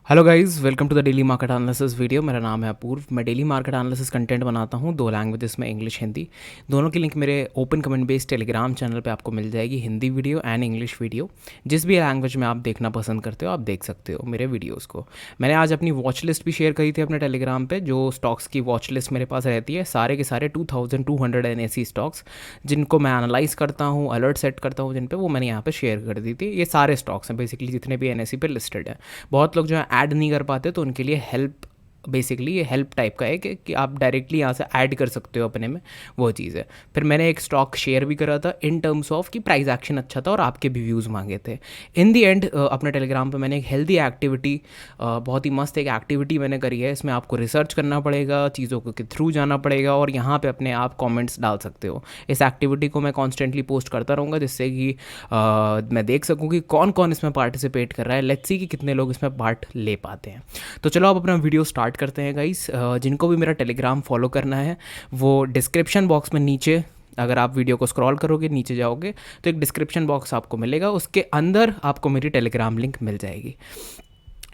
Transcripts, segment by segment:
Hello guys, welcome to the daily market analysis video. मेरा नाम है अपूर्व। मैं डेली मार्केट एनालिसिस कंटेंट बनाता हूँ दो लैंग्वेजेस में, इंग्लिश हिंदी। दोनों की लिंक मेरे open comment based Telegram channel पे आपको मिल जाएगी, Hindi video and English video. जिस भी लैंग्वेज में आप देखना पसंद करते हो आप देख सकते हो मेरे वीडियोज़ को। मैंने आज अपनी वॉच लिस्ट भी शेयर करी थी अपने टेलीग्राम पर। जो स्टॉक्स की वॉच लिस्ट मेरे पास रहती है, सारे के सारे 2280 स्टॉक्स जिनको मैं एनालाइज करता हूँ, अलर्ट सेट करता हूँ जिन पे, वो मैंने यहाँ पे शेयर कर दी थी। ये सारे स्टॉक्स हैं बेसिकली जितने भी NSE पे लिस्टेड है। बहुत लोग जो है ऐड नहीं कर पाते, तो उनके लिए हेल्प, बेसिकली ये हेल्प टाइप का है कि आप डायरेक्टली यहाँ से ऐड कर सकते हो अपने में, वो चीज़ है। फिर मैंने एक स्टॉक शेयर भी करा था इन टर्म्स ऑफ कि प्राइस एक्शन अच्छा था और आपके भी व्यूज़ मांगे थे। इन दी एंड अपने टेलीग्राम पे मैंने एक हेल्दी एक्टिविटी, बहुत ही मस्त एक एक्टिविटी मैंने करी है। इसमें आपको रिसर्च करना पड़ेगा, चीज़ों के थ्रू जाना पड़ेगा और यहाँ पे अपने आप कमेंट्स डाल सकते हो। इस एक्टिविटी को मैं कॉन्स्टेंटली पोस्ट करता रहूँगा, जिससे कि मैं देख सकूँ कि कौन कौन इसमें पार्टिसिपेट कर रहा है। लेट्स सी कि कितने लोग इसमें पार्ट ले पाते हैं। तो चलो अब अपना वीडियो स्टार्ट करते हैं गाइस। जिनको भी मेरा टेलीग्राम फॉलो करना है वो डिस्क्रिप्शन बॉक्स में नीचे, अगर आप वीडियो को स्क्रॉल करोगे नीचे जाओगे तो एक डिस्क्रिप्शन बॉक्स आपको मिलेगा, उसके अंदर आपको मेरी टेलीग्राम लिंक मिल जाएगी।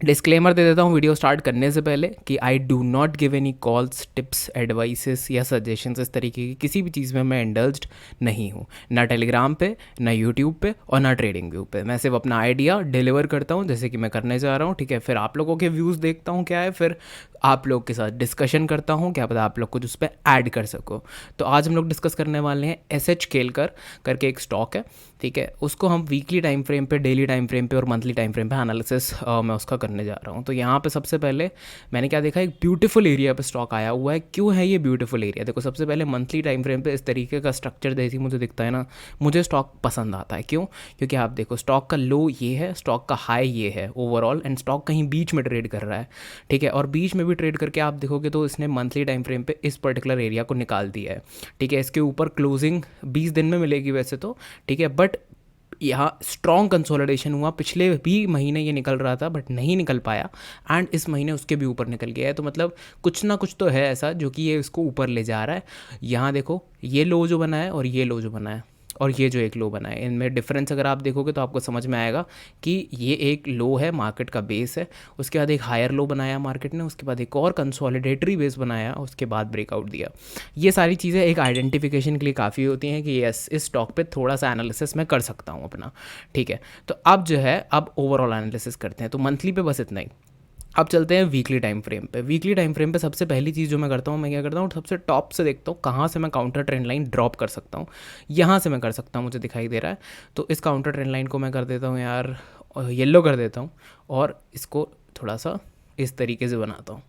डिस्क्लेमर दे देता हूँ वीडियो स्टार्ट करने से पहले कि I do not give any calls, tips, advices या सजेशंस। इस तरीके की किसी भी चीज़ में मैं इंडल्ज्ड नहीं हूँ, ना टेलीग्राम पे, ना यूट्यूब पे और ना ट्रेडिंग व्यू पे। मैं सिर्फ अपना आइडिया डिलीवर करता हूँ जैसे कि मैं करने जा रहा हूँ, ठीक है। फिर आप लोगों के व्यूज़ देखता हूँ क्या है, फिर आप लोग के साथ डिस्कशन करता हूँ, क्या पता आप लोग कुछ उस पर ऐड कर सको। तो आज हम लोग डिस्कस करने वाले हैं SH केलकर करके एक स्टॉक है, ठीक है। उसको हम वीकली टाइम फ्रेम पे, डेली टाइम फ्रेम पे और मंथली टाइम फ्रेम पे एनालिसिस मैं उसका करने जा रहा हूँ। तो यहाँ पे सबसे पहले मैंने क्या देखा, एक ब्यूटीफुल एरिया पे स्टॉक आया हुआ है। क्यों है ये ब्यूटीफुल एरिया? देखो, सबसे पहले मंथली टाइम फ्रेम पे इस तरीके का स्ट्रक्चर जैसी मुझे दिखता है ना, मुझे स्टॉक पसंद आता है। क्यों? क्योंकि आप देखो, स्टॉक का लो ये है, स्टॉक का हाई ये है ओवरऑल, एंड स्टॉक कहीं बीच में ट्रेड कर रहा है, ठीक है। और बीच में भी ट्रेड करके आप देखोगे तो इसने मंथली टाइम फ्रेम पे इस पर्टिकुलर एरिया को निकाल दिया है, ठीक है। इसके ऊपर क्लोजिंग 20 दिन में मिलेगी वैसे तो, ठीक है, बट यहाँ स्ट्रॉन्ग कंसोलिडेशन हुआ। पिछले भी महीने ये निकल रहा था बट नहीं निकल पाया, एंड इस महीने उसके भी ऊपर निकल गया है। तो मतलब कुछ ना कुछ तो है ऐसा जो कि ये इसको ऊपर ले जा रहा है। यहाँ देखो, ये लो जो बना है और ये लो जो बना है और ये जो एक लो बना है, इनमें डिफरेंस अगर आप देखोगे तो आपको समझ में आएगा कि ये एक लो है, मार्केट का बेस है, उसके बाद एक हायर लो बनाया मार्केट ने, उसके बाद एक और कंसोलिडेटरी बेस बनाया, उसके बाद ब्रेकआउट दिया। ये सारी चीज़ें एक आइडेंटिफिकेशन के लिए काफ़ी होती हैं कि यस, इस स्टॉक पे थोड़ा सा एनालिसिस मैं कर सकता हूँ अपना, ठीक है। तो अब जो है, अब ओवरऑल एनालिसिस करते हैं। तो मंथली पे बस इतना ही। अब चलते हैं वीकली टाइम फ्रेम पे। वीकली टाइम फ्रेम पे सबसे पहली चीज़ जो मैं करता हूँ, मैं क्या करता हूँ, सबसे टॉप से देखता हूँ कहाँ से मैं काउंटर ट्रेंड लाइन ड्रॉप कर सकता हूँ। यहाँ से मैं कर सकता हूँ, मुझे दिखाई दे रहा है। तो इस काउंटर ट्रेंड लाइन को मैं कर देता हूँ यार, येलो कर देता हूँ और इसको थोड़ा सा इस तरीके से बनाता हूँ।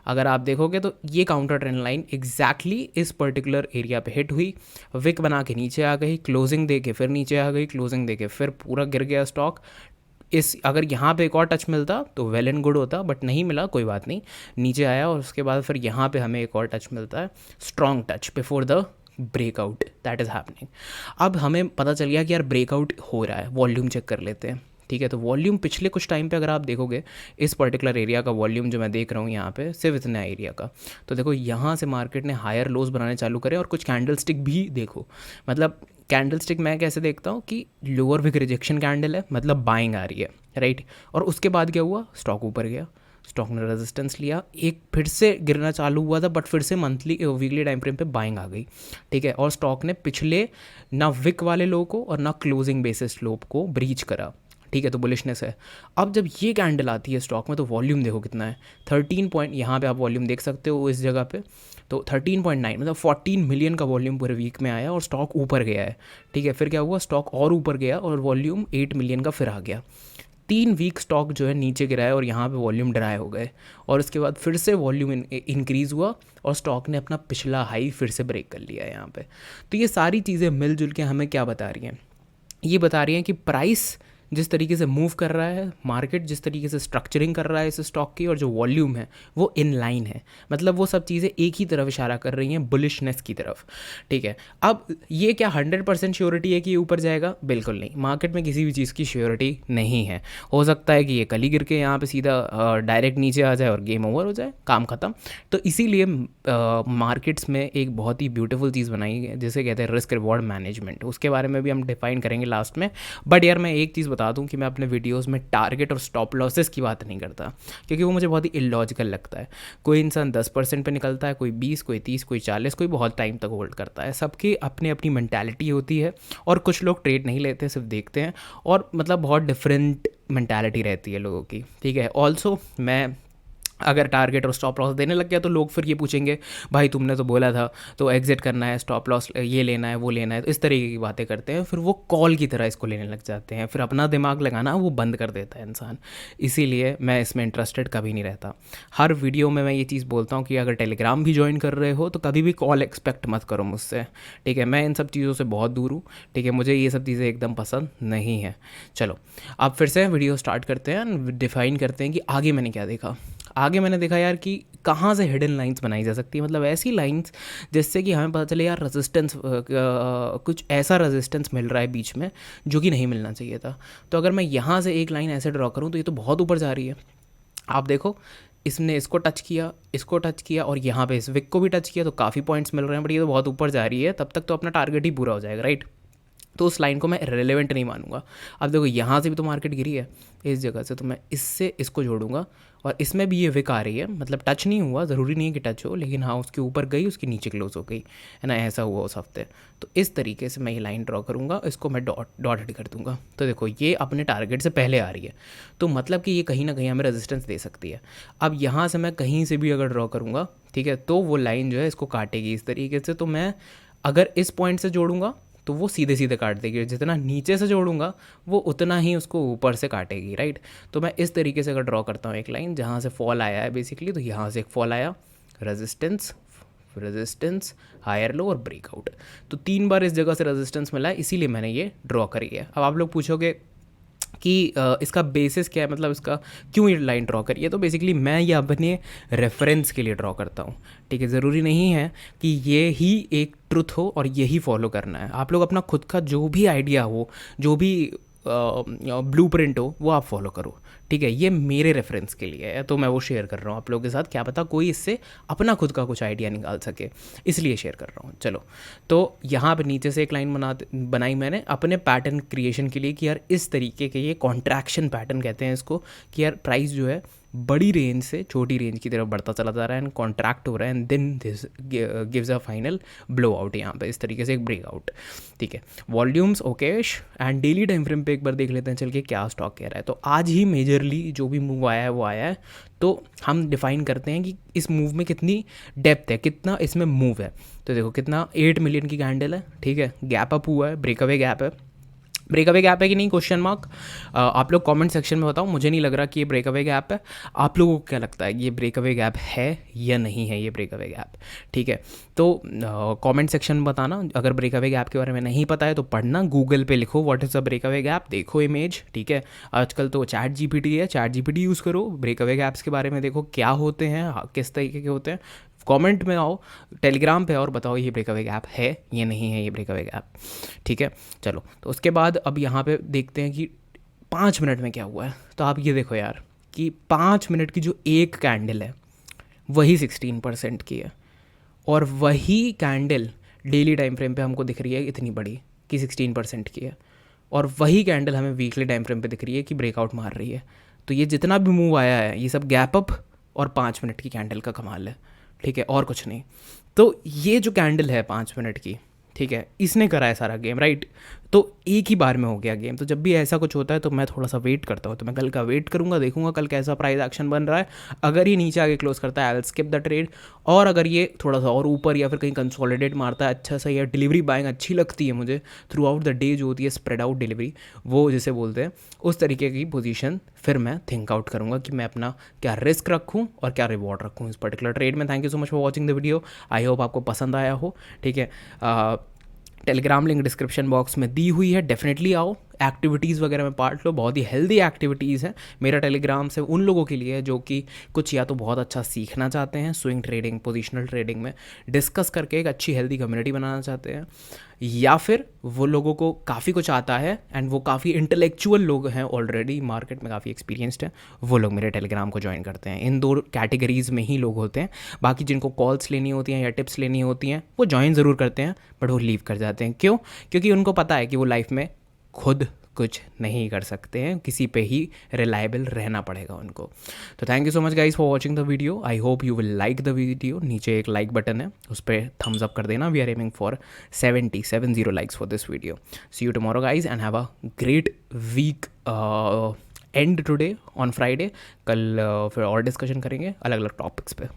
अगर आप देखोगे तो ये काउंटर ट्रेंड लाइन एग्जैक्टली इस पर्टिकुलर एरिया पे हिट हुई, विक बना के नीचे आ गई, क्लोजिंग दे के फिर नीचे आ गई, क्लोजिंग दे के फिर पूरा गिर गया स्टॉक। इस अगर यहाँ पे एक और टच मिलता तो वेल एंड गुड होता, बट नहीं मिला, कोई बात नहीं, नीचे आया। और उसके बाद फिर यहाँ पे हमें एक और टच मिलता है, strong touch before the breakout that is happening. अब हमें पता चल गया कि यार ब्रेकआउट हो रहा है, वॉल्यूम चेक कर लेते हैं, ठीक है। तो वॉल्यूम पिछले कुछ टाइम पे अगर आप देखोगे, इस पर्टिकुलर एरिया का वॉल्यूम जो मैं देख रहा हूँ यहाँ पे, सिर्फ इतना एरिया का, तो देखो यहाँ से मार्केट ने हायर लोज बनाने चालू करे और कुछ कैंडल स्टिक भी देखो। मतलब कैंडल स्टिक मैं कैसे देखता हूँ कि लोअर विक रिजेक्शन कैंडल है, मतलब बाइंग आ रही है, राइट। और उसके बाद क्या हुआ, स्टॉक ऊपर गया, स्टॉक ने रेजिस्टेंस लिया, एक फिर से गिरना चालू हुआ था, बट फिर से मंथली वीकली टाइम फ्रेम पे बाइंग आ गई, ठीक है। और स्टॉक ने पिछले ना विक वाले लो को और ना क्लोजिंग बेसिस लो को ब्रीच करा, ठीक है। तो बुलिशनेस है। अब जब ये कैंडल आती है स्टॉक में तो वॉल्यूम देखो कितना है, 13 पॉइंट, यहाँ पे आप वॉल्यूम देख सकते हो इस जगह पे। तो 13.9 मतलब 14 मिलियन का वॉल्यूम पूरे वीक में आया और स्टॉक ऊपर गया है, ठीक है। फिर क्या हुआ, स्टॉक और ऊपर गया और वॉल्यूम 8 मिलियन का फिर आ गया। 3 वीक स्टॉक जो है नीचे गिरा है और यहाँ पे वॉल्यूम ड्राई हो गए, और उसके बाद फिर से वॉल्यूम इंक्रीज़ हुआ और स्टॉक ने अपना पिछला हाई फिर से ब्रेक कर लिया है यहाँ पे। तो ये सारी चीज़ें मिलजुल के हमें क्या बता रही हैं, ये बता रही हैं कि प्राइस जिस तरीके से मूव कर रहा है, मार्केट जिस तरीके से स्ट्रक्चरिंग कर रहा है इस स्टॉक की, और जो वॉल्यूम है वो इन लाइन है। मतलब वो सब चीज़ें एक ही तरफ इशारा कर रही हैं, बुलिशनेस की तरफ, ठीक है। अब ये क्या 100% श्योरिटी है कि ये ऊपर जाएगा? बिल्कुल नहीं। मार्केट में किसी भी चीज़ की श्योरिटी नहीं है। हो सकता है कि ये कल ही गिर के यहाँ पे सीधा डायरेक्ट नीचे आ जाए और गेम ओवर हो जाए, काम ख़त्म। तो इसीलिए मार्केट्स में एक बहुत ही ब्यूटीफुल चीज़ बनाई है जिसे कहते हैं रिस्क रिवॉर्ड मैनेजमेंट। उसके बारे में भी हम डिफाइन करेंगे लास्ट में। बट यार मैं एक चीज़ बता बता दूं कि मैं अपने वीडियोस में टारगेट और स्टॉप लॉसेस की बात नहीं करता, क्योंकि वो मुझे बहुत ही इलॉजिकल लगता है। कोई इंसान 10% पे निकलता है, कोई 20, कोई 30, कोई 40, कोई बहुत टाइम तक होल्ड करता है। सबकी अपनी अपनी मैंटेलिटी होती है, और कुछ लोग ट्रेड नहीं लेते, सिर्फ देखते हैं, और मतलब बहुत डिफरेंट मैंटेलिटी रहती है लोगों की, ठीक है। ऑल्सो मैं अगर टारगेट और स्टॉप लॉस देने लग गया तो लोग फिर ये पूछेंगे, भाई तुमने तो बोला था, तो एग्जिट करना है, स्टॉप लॉस ये लेना है, वो लेना है, तो इस तरीके की बातें करते हैं। फिर वो कॉल की तरह इसको लेने लग जाते हैं, फिर अपना दिमाग लगाना वो बंद कर देता है इंसान। इसीलिए मैं इसमें इंटरेस्टेड कभी नहीं रहता। हर वीडियो में मैं ये चीज़ बोलता हूँ कि अगर टेलीग्राम भी ज्वाइन कर रहे हो तो कभी भी कॉल एक्सपेक्ट मत करो मुझसे, ठीक है। मैं इन सब चीज़ों से बहुत दूर हूँ, ठीक है। मुझे ये सब चीज़ें एकदम पसंद नहीं है। चलो अब फिर से वीडियो स्टार्ट करते हैं, डिफाइन करते हैं कि आगे मैंने क्या देखा। आगे मैंने देखा यार कि कहाँ से हिडन लाइंस बनाई जा सकती है, मतलब ऐसी लाइंस जिससे कि हमें पता चले यार रेजिस्टेंस, कुछ ऐसा रेजिस्टेंस मिल रहा है बीच में जो कि नहीं मिलना चाहिए था। तो अगर मैं यहाँ से एक लाइन ऐसे ड्रॉ करूँ तो ये तो बहुत ऊपर जा रही है। आप देखो, इसने इसको टच किया, इसको टच किया, और यहाँ पे इस विक को भी टच किया, तो काफ़ी पॉइंट्स मिल रहे हैं, बट ये तो बहुत ऊपर जा रही है। तब तक तो अपना टारगेट ही पूरा हो जाएगा, राइट। तो उस लाइन को मैं रेलेवेंट नहीं मानूंगा। अब देखो यहाँ से भी तो मार्केट गिरी है इस जगह से, तो मैं इससे इसको जोड़ूंगा, और इसमें भी ये विक आ रही है, मतलब टच नहीं हुआ, ज़रूरी नहीं है कि टच हो, लेकिन हाँ उसके ऊपर गई, उसके नीचे क्लोज हो गई, है ना, ऐसा हुआ उस हफ्ते। तो इस तरीके से मैं ये लाइन ड्रॉ करूँगा, इसको मैं डॉट कर दूंगा। तो देखो ये अपने टारगेट से पहले आ रही है, तो मतलब कि ये कहीं ना कहीं हमें रेजिस्टेंस दे सकती है। अब यहाँ से मैं कहीं से भी अगर ड्रॉ करूँगा, ठीक है, तो वो लाइन जो है इसको काटेगी इस तरीके से। तो मैं अगर इस पॉइंट से जोड़ूंगा तो वो सीधे सीधे काट देगी, जितना नीचे से जोड़ूंगा वो उतना ही उसको ऊपर से काटेगी, राइट। तो मैं इस तरीके से अगर ड्रॉ करता हूँ एक लाइन जहाँ से फॉल आया है बेसिकली, तो यहाँ से एक फॉल आया, रेजिस्टेंस, रेजिस्टेंस, हायर लो और ब्रेकआउट। तो 3 बार इस जगह से रेजिस्टेंस मिला है, इसीलिए मैंने ये ड्रॉ करी है। अब आप लोग पूछोगे कि इसका बेसिस क्या है, मतलब इसका क्यों ये लाइन ड्रॉ करी है। तो बेसिकली मैं ये अपने रेफरेंस के लिए ड्रॉ करता हूँ, ठीक है। ज़रूरी नहीं है कि ये ही एक ट्रुथ हो और यही फॉलो करना है। आप लोग अपना खुद का जो भी आइडिया हो, जो भी ब्लूप्रिंट हो, वो आप फॉलो करो, ठीक है। ये मेरे रेफरेंस के लिए है, तो मैं वो शेयर कर रहा हूँ आप लोगों के साथ। क्या पता कोई इससे अपना खुद का कुछ आइडिया निकाल सके, इसलिए शेयर कर रहा हूँ। चलो, तो यहाँ पे नीचे से एक लाइन बनाई मैंने अपने पैटर्न क्रिएशन के लिए कि यार इस तरीके के, ये कॉन्ट्रैक्शन पैटर्न कहते हैं इसको, कि यार प्राइस जो है बड़ी रेंज से छोटी रेंज की तरफ बढ़ता चला जा रहा है, एंड कॉन्ट्रैक्ट हो रहा है, and then this gives a final blow out, यहाँ पे इस तरीके से एक ब्रेकआउट, ठीक है। वॉल्यूम्स ओकेश, एंड डेली टाइम फ्रेम पे एक बार देख लेते हैं चल के क्या स्टॉक कह रहा है। तो आज ही मेजरली जो भी मूव आया है वो आया है, तो हम डिफाइन करते हैं कि इस मूव में कितनी डेप्थ है, कितना इसमें मूव है। तो देखो कितना 8 मिलियन की कैंडल है, ठीक है, गैप अप हुआ है, ब्रेकअवे गैप है। ब्रेकअवे गैप है कि नहीं, क्वेश्चन मार्क। आप लोग कमेंट सेक्शन में बताओ। मुझे नहीं लग रहा कि ये ब्रेकअवे गैप है। आप लोगों को क्या लगता है ये ब्रेकअवे गैप है या नहीं है, ये ब्रेकअवे गैप, ठीक है। तो कमेंट सेक्शन में बताना। अगर ब्रेकअवे गैप के बारे में नहीं पता है तो पढ़ना, गूगल पे लिखो what is a breakaway gap, देखो इमेज, ठीक है। आजकल तो चैट जीपीटी है, चैट जीपीटी यूज़ करो, ब्रेकअवे गैप्स के बारे में देखो क्या होते हैं, किस तरीके के होते हैं। कमेंट में आओ, टेलीग्राम पे और बताओ ये ब्रेकअवे गैप है ये नहीं है, ये ब्रेकअवे गैप, ठीक है। चलो, तो उसके बाद अब यहाँ पे देखते हैं कि 5 मिनट में क्या हुआ है। तो आप ये देखो यार कि 5 मिनट की जो एक कैंडल है वही 16% की है, और वही कैंडल डेली टाइम फ्रेम पे हमको दिख रही है इतनी बड़ी कि 16% की है, और वही कैंडल हमें वीकली टाइम फ्रेम पे दिख रही है कि ब्रेकआउट मार रही है। तो ये जितना भी मूव आया है ये सब गैप अप और 5 मिनट की कैंडल का कमाल है, ठीक है, और कुछ नहीं। तो ये जो कैंडल है 5 मिनट की, ठीक है, इसने करा है सारा गेम, राइट। तो एक ही बार में हो गया गेम। तो जब भी ऐसा कुछ होता है तो मैं थोड़ा सा वेट करता हूँ, तो मैं कल का वेट करूँगा, देखूंगा कल कैसा प्राइस एक्शन बन रहा है। अगर ये नीचे आके क्लोज करता है I will skip the trade, और अगर ये थोड़ा सा और ऊपर या फिर कहीं कंसोलिडेट मारता है अच्छा सा, या डिलीवरी बाइंग अच्छी लगती है मुझे थ्रू आउट द डे, जो होती है स्प्रेड आउट डिलीवरी, वो जिसे बोलते हैं, उस तरीके की पोजीशन फिर मैं थिंक आउट करूँगा कि मैं अपना क्या रिस्क रखूँ और क्या रिवॉर्ड रखूँ इस पर्टिकुलर ट्रेड में। Thank you so much for watching the video, I hope आपको पसंद आया हो, ठीक है। टेलीग्राम लिंक डिस्क्रिप्शन बॉक्स में दी हुई है, डेफिनेटली आओ, एक्टिविटीज़ वगैरह में पार्ट लो, बहुत ही हेल्दी एक्टिविटीज़ हैं। मेरा टेलीग्राम से उन लोगों के लिए जो कि कुछ या तो बहुत अच्छा सीखना चाहते हैं स्विंग ट्रेडिंग, पोजिशनल ट्रेडिंग में डिस्कस करके एक अच्छी हेल्दी कम्युनिटी बनाना चाहते हैं, या फिर वो लोगों को काफ़ी कुछ आता है एंड वो काफ़ी इंटेलेक्चुअल लोग हैं, ऑलरेडी मार्केट में काफ़ी एक्सपीरियंस्ड हैं, वो लोग मेरे टेलीग्राम को ज्वाइन करते हैं। इन 2 कैटेगरीज़ में ही लोग होते हैं। बाकी जिनको कॉल्स लेनी होती हैं या टिप्स लेनी होती हैं वो ज्वाइन ज़रूर करते हैं, बट वो लीव कर जाते हैं। क्यों? क्योंकि उनको पता है कि वो लाइफ में खुद कुछ नहीं कर सकते हैं, किसी पे ही रिलायबल रहना पड़ेगा उनको। तो thank you so much guys for watching the video. I hope you will like the video. नीचे एक लाइक बटन है, उस पर थम्स अप कर देना। We are aiming for 70 likes for this video. See you tomorrow guys and have a great weekend today on Friday. कल फिर और डिस्कशन करेंगे अलग अलग टॉपिक्स पे।